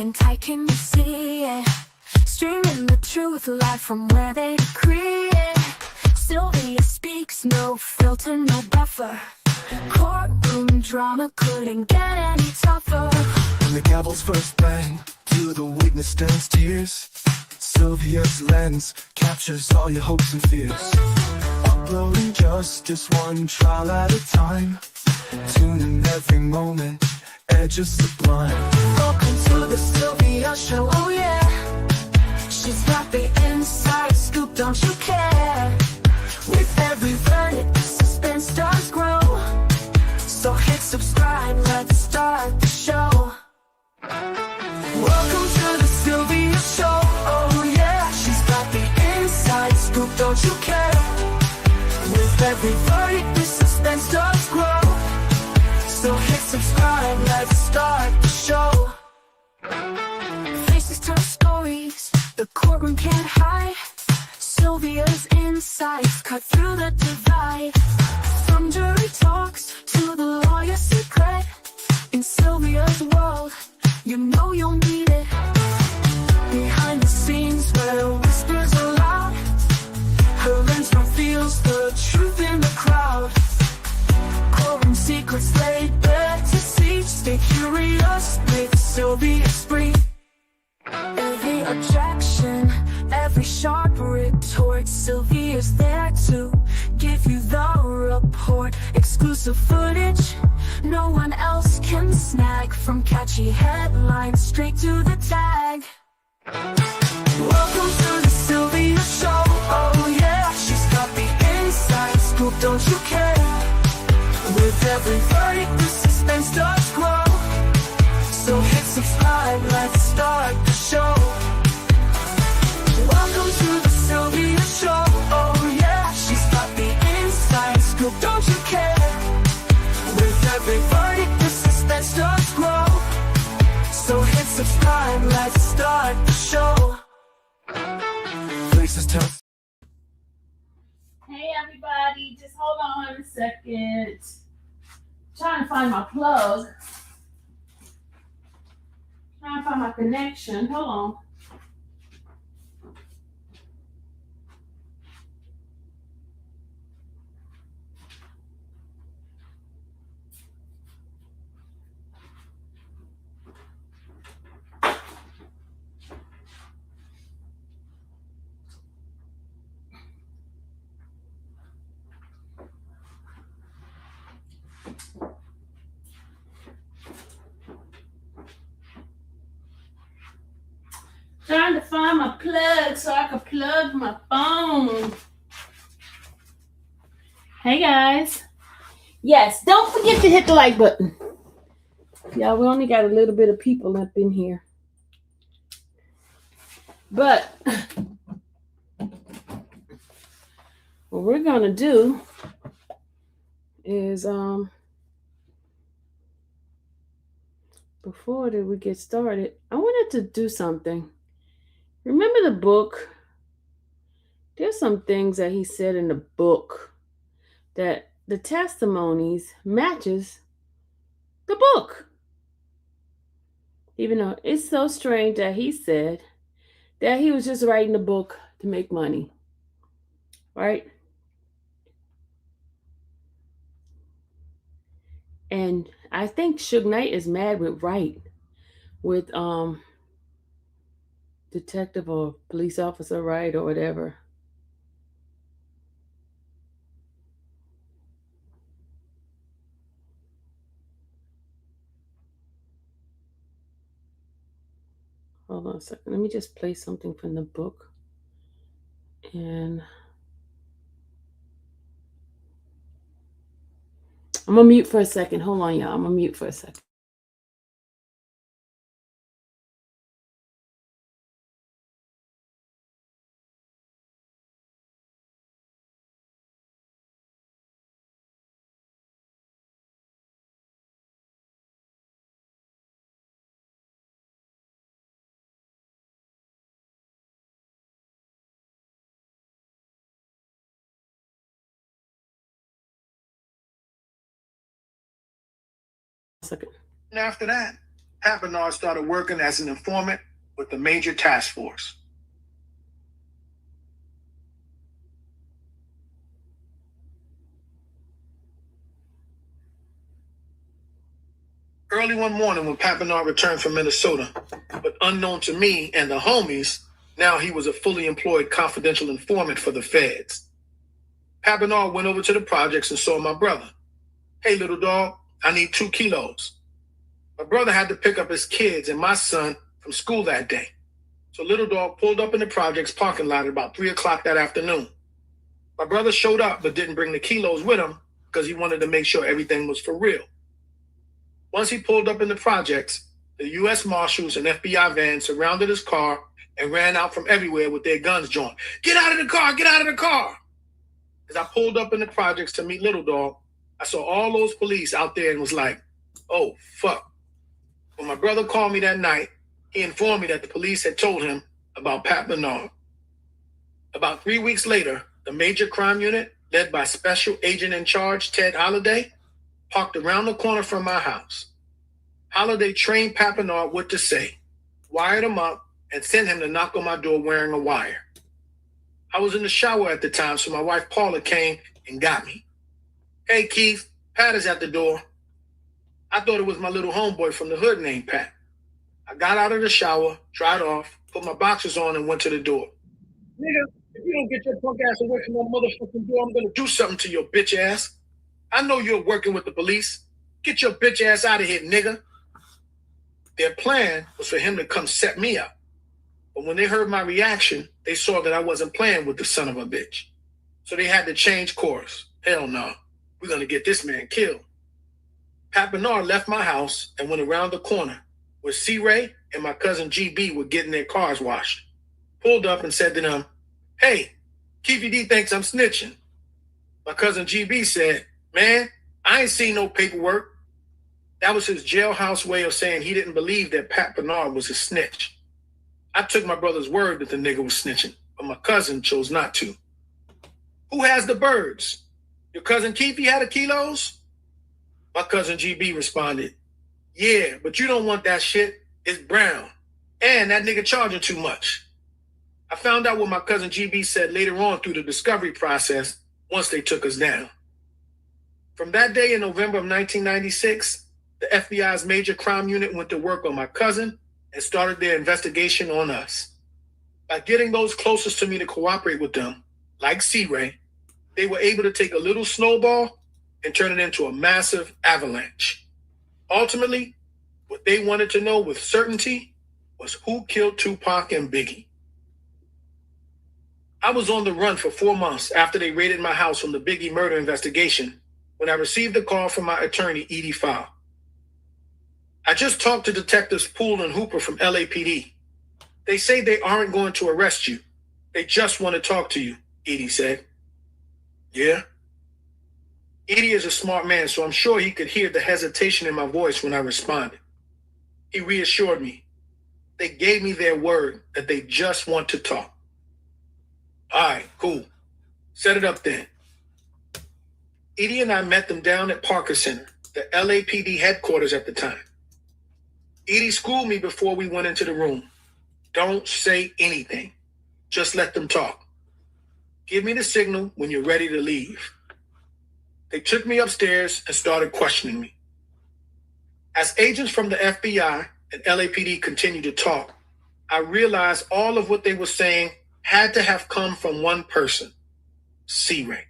and tight, can you see it? Streaming the truth live from where they decree it. Sylvia speaks, no filter, no buffer. Courtroom drama couldn't get any tougher. When the gavel's first bang, to the witness turns tears. Sylvia's lens captures all your hopes and fears. Uploading justice one trial at a time. Tune in every moment, edges sublime. Welcome to the Sylvia Show, oh yeah. She's got the inside scoop, don't you care? With every verdict, the suspense does grow. So hit subscribe, let's start the show. Welcome to the Sylvia Show, oh yeah. She's got the inside scoop, don't you care? With every verdict, the suspense does grow. So hit subscribe, let's start the show. Faces tell stories, the courtroom can't hide. Sylvia's insights cut through the divide. From jury talks to the lawyer's secret. In Sylvia's world, you know you'll need it. Behind the scenes where whispers are loud, her lens reveals the truth in the crowd. Courtroom secrets laid bare to see. Stay curious with Sylvia Spree. Every objection, every sharp retort, Sylvia's there to give you the report. Exclusive footage no one else can snag. From catchy headlines straight to the tag. Welcome to the Sylvia Show, oh yeah. She's got the inside scoop, don't you care? With every verdict, the suspense does grow. So hit subscribe, let's start the show. Welcome to the Sylvia Show, oh yeah. She's got the inside scoop, don't you care? With every verdict, the suspense does grow. So hit subscribe, let's start the show. Faces tell. Hey everybody, just hold on a second. Trying to find my plug. Trying to find my connection. Hold on. Trying to find my plug so I can plug my phone. Hey guys. Yes, don't forget to hit the like button. Yeah, we only got a little bit of people up in here. But what we're gonna do is before we get started, I wanted to do something. Remember the book? There's some things that he said in the book that the testimonies matches the book. Even though it's so strange that he said that he was just writing the book to make money. Right? And I think Suge Knight is mad with Wright, with detective or police officer Wright or whatever. Hold on a second. Let me just play something from the book. And I'm going to mute for a second. Hold on, y'all. I'm going to mute for a second. And after that, Pat Bernard started working as an informant with the Major Task Force. Early one morning when Pat Bernard returned from Minnesota, but unknown to me and the homies, now he was a fully employed confidential informant for the feds. Pat Bernard went over to the projects and saw my brother. Hey, little dog, I need 2 kilos. My brother had to pick up his kids and my son from school that day. So little dog pulled up in the projects parking lot at about 3 o'clock that afternoon. My brother showed up but didn't bring the kilos with him because he wanted to make sure everything was for real. Once he pulled up in the projects, the U.S. Marshals and FBI vans surrounded his car and ran out from everywhere with their guns drawn. Get out of the car! Get out of the car! As I pulled up in the projects to meet Little Dog, I saw all those police out there and was like, oh, fuck. When my brother called me that night, he informed me that the police had told him about Pat Bernard. About 3 weeks later, the Major Crime Unit, led by Special Agent in Charge Ted Holliday, parked around the corner from my house. Holliday trained Pat Bernard what to say, wired him up, and sent him to knock on my door wearing a wire. I was in the shower at the time, so my wife Paula came and got me. Hey, Keith, Pat is at the door. I thought it was my little homeboy from the hood named Pat. I got out of the shower, dried off, put my boxers on, and went to the door. Nigga, if you don't get your punk ass away from my motherfucking door, I'm gonna do something to your bitch ass. I know you're working with the police. Get your bitch ass out of here, nigga. Their plan was for him to come set me up. But when they heard my reaction, they saw that I wasn't playing with the son of a bitch. So they had to change course. Hell no. We're gonna get this man killed. Pat Bernard left my house and went around the corner where C-Ray and my cousin GB were getting their cars washed. Pulled up and said to them, hey, Keefe D thinks I'm snitching. My cousin GB said, man, I ain't seen no paperwork. That was his jailhouse way of saying he didn't believe that Pat Bernard was a snitch. I took my brother's word that the nigga was snitching, but my cousin chose not to. Who has the birds? Your cousin Keefe had the kilos? My cousin GB responded, yeah, but you don't want that shit. It's brown. And that nigga charging too much. I found out what my cousin GB said later on through the discovery process once they took us down. From that day in November of 1996, the FBI's Major Crime Unit went to work on my cousin and started their investigation on us. By getting those closest to me to cooperate with them, like C-Ray, they were able to take a little snowball and turn it into a massive avalanche. Ultimately, what they wanted to know with certainty was who killed Tupac and Biggie. I was on the run for 4 months after they raided my house from the Biggie murder investigation when I received a call from my attorney, Edie Fowle. I just talked to Detectives Poole and Hooper from LAPD. They say they aren't going to arrest you. They just want to talk to you, Edie said. Yeah? Edie is a smart man, so I'm sure he could hear the hesitation in my voice when I responded. He reassured me. They gave me their word that they just want to talk. All right, cool. Set it up then. Edie and I met them down at Parker Center, the LAPD headquarters at the time. Edie schooled me before we went into the room. Don't say anything. Just let them talk. Give me the signal when you're ready to leave. They took me upstairs and started questioning me. As agents from the FBI and LAPD continued to talk, I realized all of what they were saying had to have come from one person, C-Ray.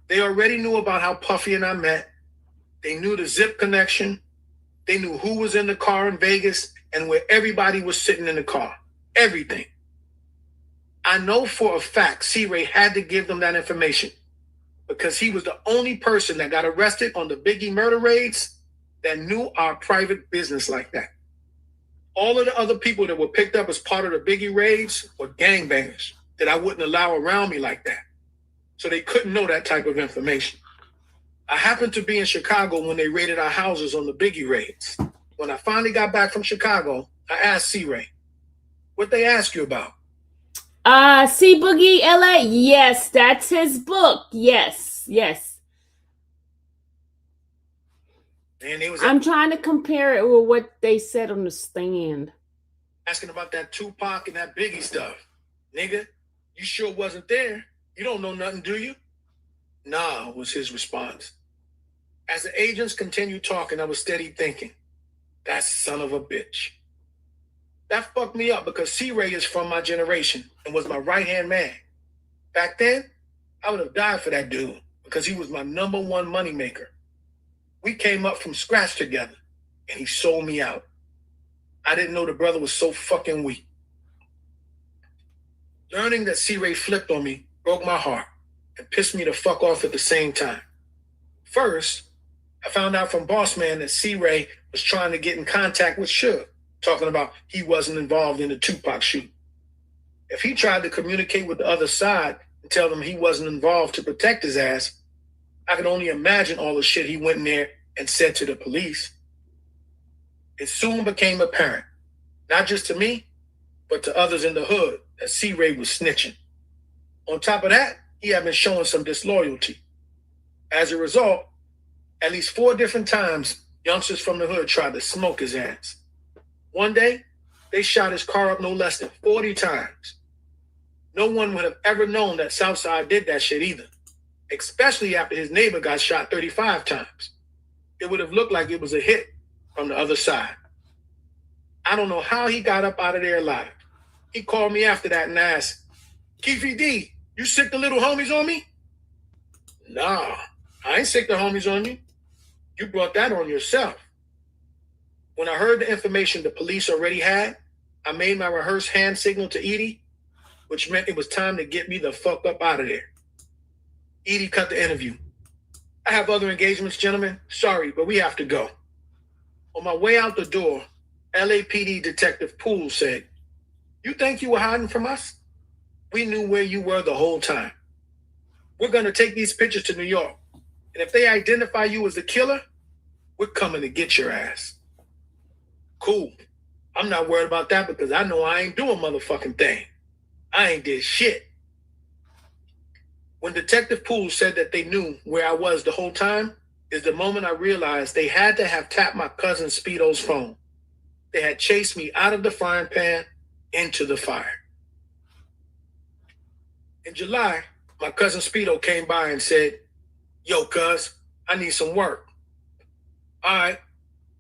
They already knew about how Puffy and I met. They knew the Zip connection. They knew who was in the car in Vegas and where everybody was sitting in the car. Everything. I know for a fact C-Ray had to give them that information because he was the only person that got arrested on the Biggie murder raids that knew our private business like that. All of the other people that were picked up as part of the Biggie raids were gangbangers that I wouldn't allow around me like that. So they couldn't know that type of information. I happened to be in Chicago when they raided our houses on the Biggie raids. When I finally got back from Chicago, I asked C-Ray, what they ask you about? C Boogie LA? Yes, that's his book. Yes. Man, they was I'm trying to compare it with what they said on the stand. asking about that Tupac and that Biggie stuff. Nigga, you sure wasn't there. You don't know nothing, do you? Nah, was his response. As the agents continued talking, I was steady thinking, that son of a bitch. That fucked me up because C-Ray is from my generation and was my right-hand man. Back then, I would have died for that dude because he was my number one moneymaker. We came up from scratch together and he sold me out. I didn't know the brother was so fucking weak. Learning that C-Ray flipped on me broke my heart and pissed me the fuck off at the same time. First, I found out from Boss Man that C-Ray was trying to get in contact with Suge, talking about he wasn't involved in the Tupac shoot. If he tried to communicate with the other side and tell them he wasn't involved to protect his ass, I could only imagine all the shit he went in there and said to the police. It soon became apparent, not just to me, but to others in the hood, that C-Ray was snitching. On top of that, he had been showing some disloyalty. As a result, at least 4 different times, youngsters from the hood tried to smoke his ass. One day, they shot his car up no less than 40 times. No one would have ever known that Southside did that shit either, especially after his neighbor got shot 35 times. It would have looked like it was a hit from the other side. I don't know how he got up out of there alive. He called me after that and asked, Keefe D, you sick the little homies on me? Nah, I ain't sick the homies on you. You brought that on yourself. When I heard the information the police already had, I made my rehearsed hand signal to Edie, which meant it was time to get me the fuck up out of there. Edie cut the interview. I have other engagements, gentlemen. Sorry, but we have to go. On my way out the door, LAPD Detective Poole said, you think you were hiding from us? We knew where you were the whole time. We're going to take these pictures to New York. And if they identify you as the killer, we're coming to get your ass. Cool. I'm not worried about that because I know I ain't doing motherfucking thing. I ain't did shit. When Detective Poole said that they knew where I was the whole time is the moment I realized they had to have tapped my cousin Speedo's phone. They had chased me out of the frying pan into the fire. In July, my cousin Speedo came by and said, yo, cuz, I need some work. All right,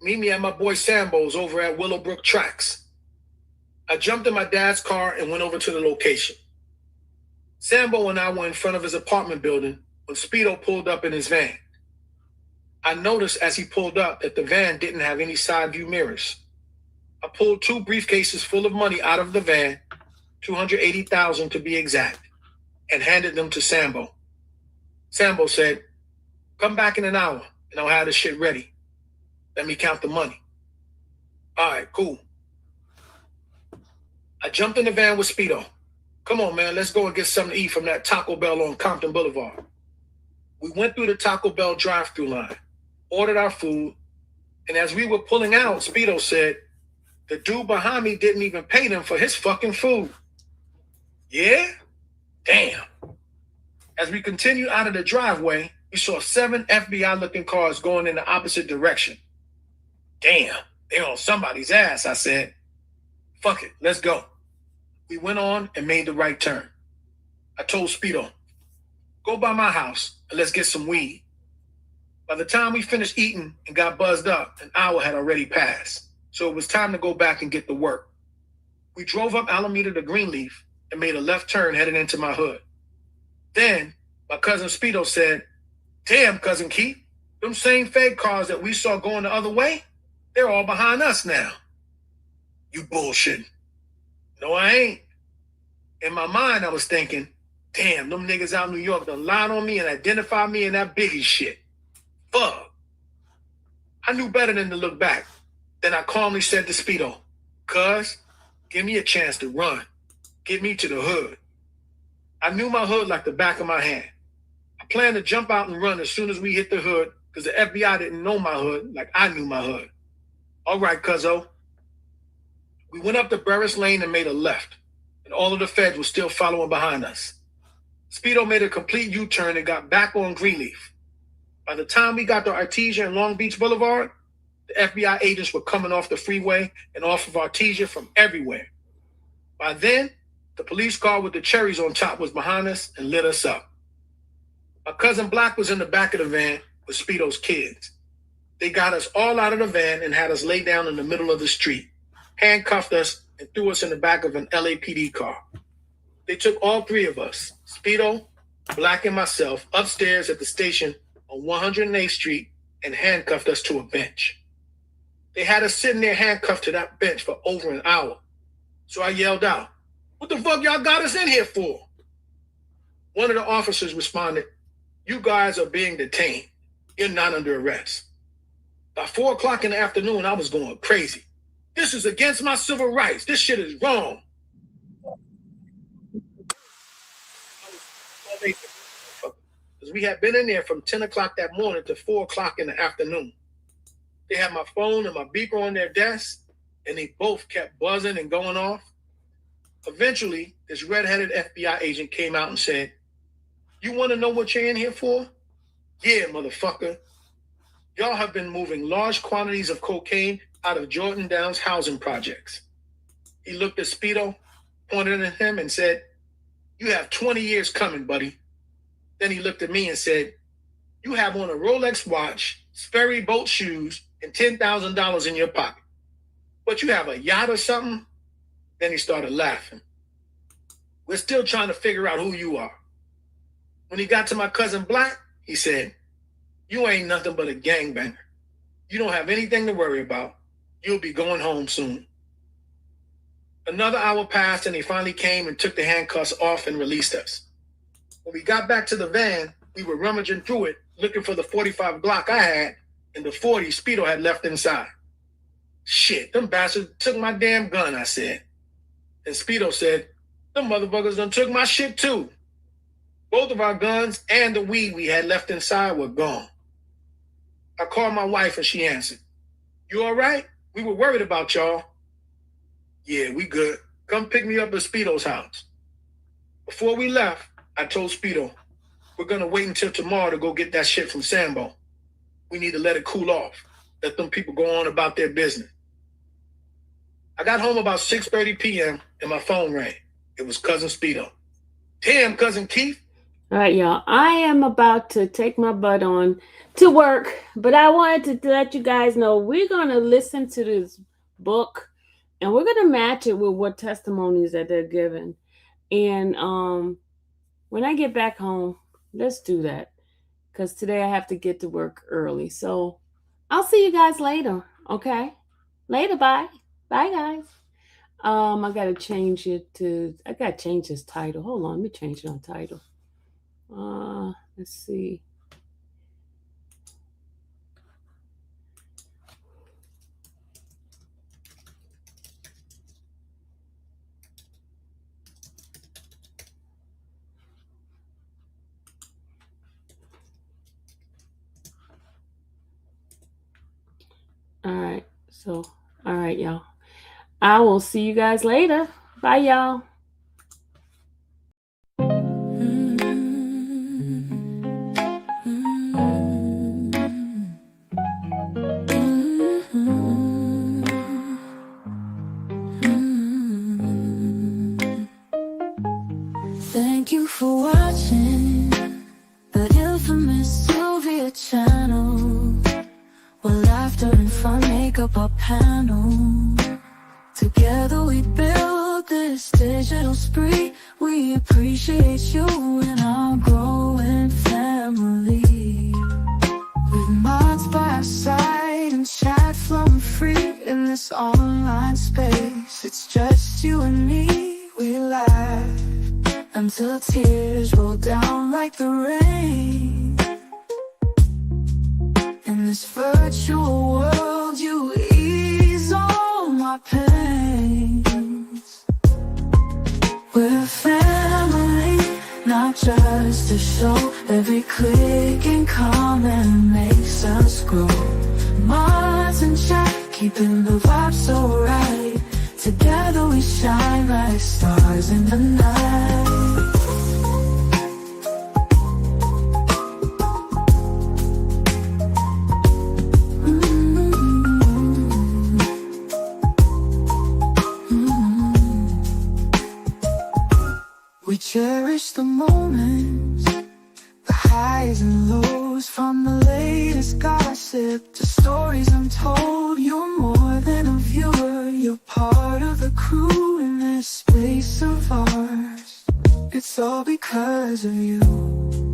meet me at my boy Sambo's over at Willowbrook Tracks. I jumped in my dad's car and went over to the location. Sambo and I were in front of his apartment building when Speedo pulled up in his van. I noticed as he pulled up that the van didn't have any side view mirrors. I pulled 2 briefcases full of money out of the van, $280,000 to be exact, and handed them to Sambo. Sambo said, come back in an hour and I'll have the shit ready. Let me count the money. All right, cool. I jumped in the van with Speedo. Come on, man, let's go and get something to eat from that Taco Bell on Compton Boulevard. We went through the Taco Bell drive-thru line, ordered our food, and as we were pulling out, Speedo said, the dude behind me didn't even pay them for his fucking food. Yeah? Damn. As we continued out of the driveway, we saw 7 FBI-looking cars going in the opposite direction. Damn, they're on somebody's ass, I said. Fuck it, let's go. We went on and made the right turn. I told Speedo, go by my house and let's get some weed. By the time we finished eating and got buzzed up, an hour had already passed. So it was time to go back and get to work. We drove up Alameda to Greenleaf and made a left turn heading into my hood. Then my cousin Speedo said, damn, cousin Keith, them same fake cars that we saw going the other way, they're all behind us now. You bullshitting. No, I ain't. In my mind, I was thinking, damn, them niggas out in New York done lied on me and identified me in that Biggie shit. Fuck. I knew better than to look back. Then I calmly said to Speedo, cuz, give me a chance to run. Get me to the hood. I knew my hood like the back of my hand. I planned to jump out and run as soon as we hit the hood because the FBI didn't know my hood like I knew my hood. All right, cuzzo. We went up to Burris Lane and made a left, and all of the feds were still following behind us. Speedo made a complete U-turn and got back on Greenleaf. By the time we got to Artesia and Long Beach Boulevard, the FBI agents were coming off the freeway and off of Artesia from everywhere. By then, the police car with the cherries on top was behind us and lit us up. My cousin Black was in the back of the van with Speedo's kids. They got us all out of the van and had us lay down in the middle of the street, handcuffed us, and threw us in the back of an LAPD car. They took all three of us, Speedo, Black, and myself, upstairs at the station on 108th Street and handcuffed us to a bench. They had us sitting there handcuffed to that bench for over an hour. So I yelled out, "What the fuck y'all got us in here for?" One of the officers responded, "You guys are being detained. You're not under arrest." By 4 o'clock in the afternoon, I was going crazy. This is against my civil rights. This shit is wrong. Because we had been in there from 10 o'clock that morning to 4 o'clock in the afternoon. They had my phone and my beeper on their desk, and they both kept buzzing and going off. Eventually, this red-headed FBI agent came out and said, "You want to know what you're in here for? Yeah, motherfucker. Y'all have been moving large quantities of cocaine out of Jordan Downs housing projects." He looked at Speedo, pointed at him, and said, "You have 20 years coming, buddy." Then he looked at me and said, "You have on a Rolex watch, Sperry boat shoes, and $10,000 in your pocket. But you have a yacht or something?" Then he started laughing. "We're still trying to figure out who you are." When he got to my cousin Black, he said, "You ain't nothing but a gangbanger. You don't have anything to worry about. You'll be going home soon." Another hour passed and they finally came and took the handcuffs off and released us. When we got back to the van, we were rummaging through it, looking for the 45 Glock I had and the 40 Speedo had left inside. "Shit, them bastards took my damn gun," I said. And Speedo said, "Them motherfuckers done took my shit too." Both of our guns and the weed we had left inside were gone. I called my wife and she answered, "You all right? We were worried about y'all." "Yeah, we good. Come pick me up at Speedo's house." Before we left, I told Speedo, "We're going to wait until tomorrow to go get that shit from Sambo. We need to let it cool off. Let them people go on about their business." I got home about 6:30 p.m. and my phone rang. It was Cousin Speedo. "Damn, Cousin Keefe." All right, y'all. I am about to take my butt on to work, but I wanted to let you guys know we're going to listen to this book and we're going to match it with what testimonies that they're giving. And when I get back home, let's do that because today I have to get to work early. So I'll see you guys later. Okay. Later. Bye. Bye, guys. I got to change it to, I got to change this title. Hold on. Let me change it on title. Let's see. All right. So, all right, y'all. I will see you guys later. Bye, y'all. Thank you for watching the infamous Sylvia channel, where laughter and fun make up our panel. Together we build this digital spree. We appreciate you and our growing family. With mods by our side and chat flowing free in this online space. It's just you and me, we laugh until tears roll down like the rain. In this virtual world, you ease all my pains. We're a family, not just a show. Every click and comment makes us grow. Mods and chat, keeping the vibe so right. Together we shine like stars in the night. cherish the moments, the highs and lows, from the latest gossip to stories untold. You're more than a viewer, you're part of the crew in this space of ours. It's all because of you.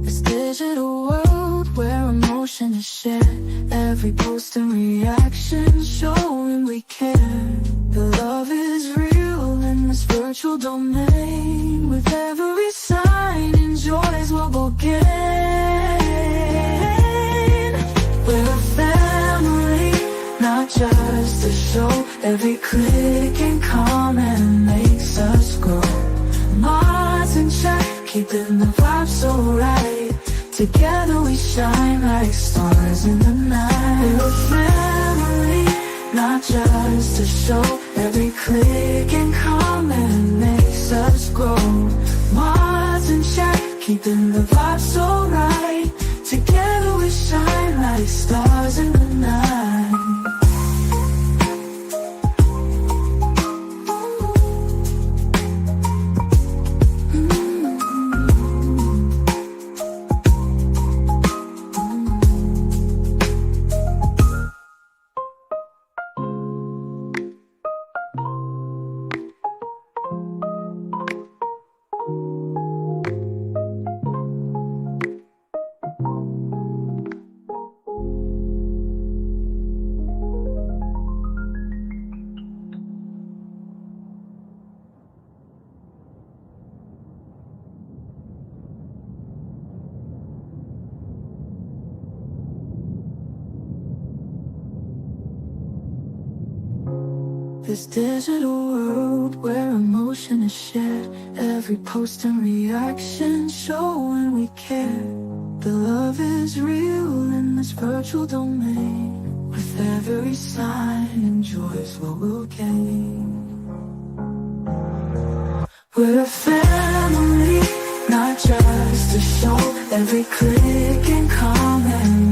This digital world where emotion is shared, every post and reaction showing we care. The love is real in this virtual domain. With every sign, enjoys what we'll gain. We're a family, not just a show. Every click and comment makes us grow. Mars in check, keeping the vibe so right. Together we shine like stars in the night. We're a family, not just a show. Every click and comment makes us grow. Mars in check, keeping the vibe so right. Together we shine like stars in the night. This digital world where emotion is shared, every post and reaction showing we care. The love is real in this virtual domain. With every sign, enjoys what we'll gain. We're a family, not just a show. Every click and comment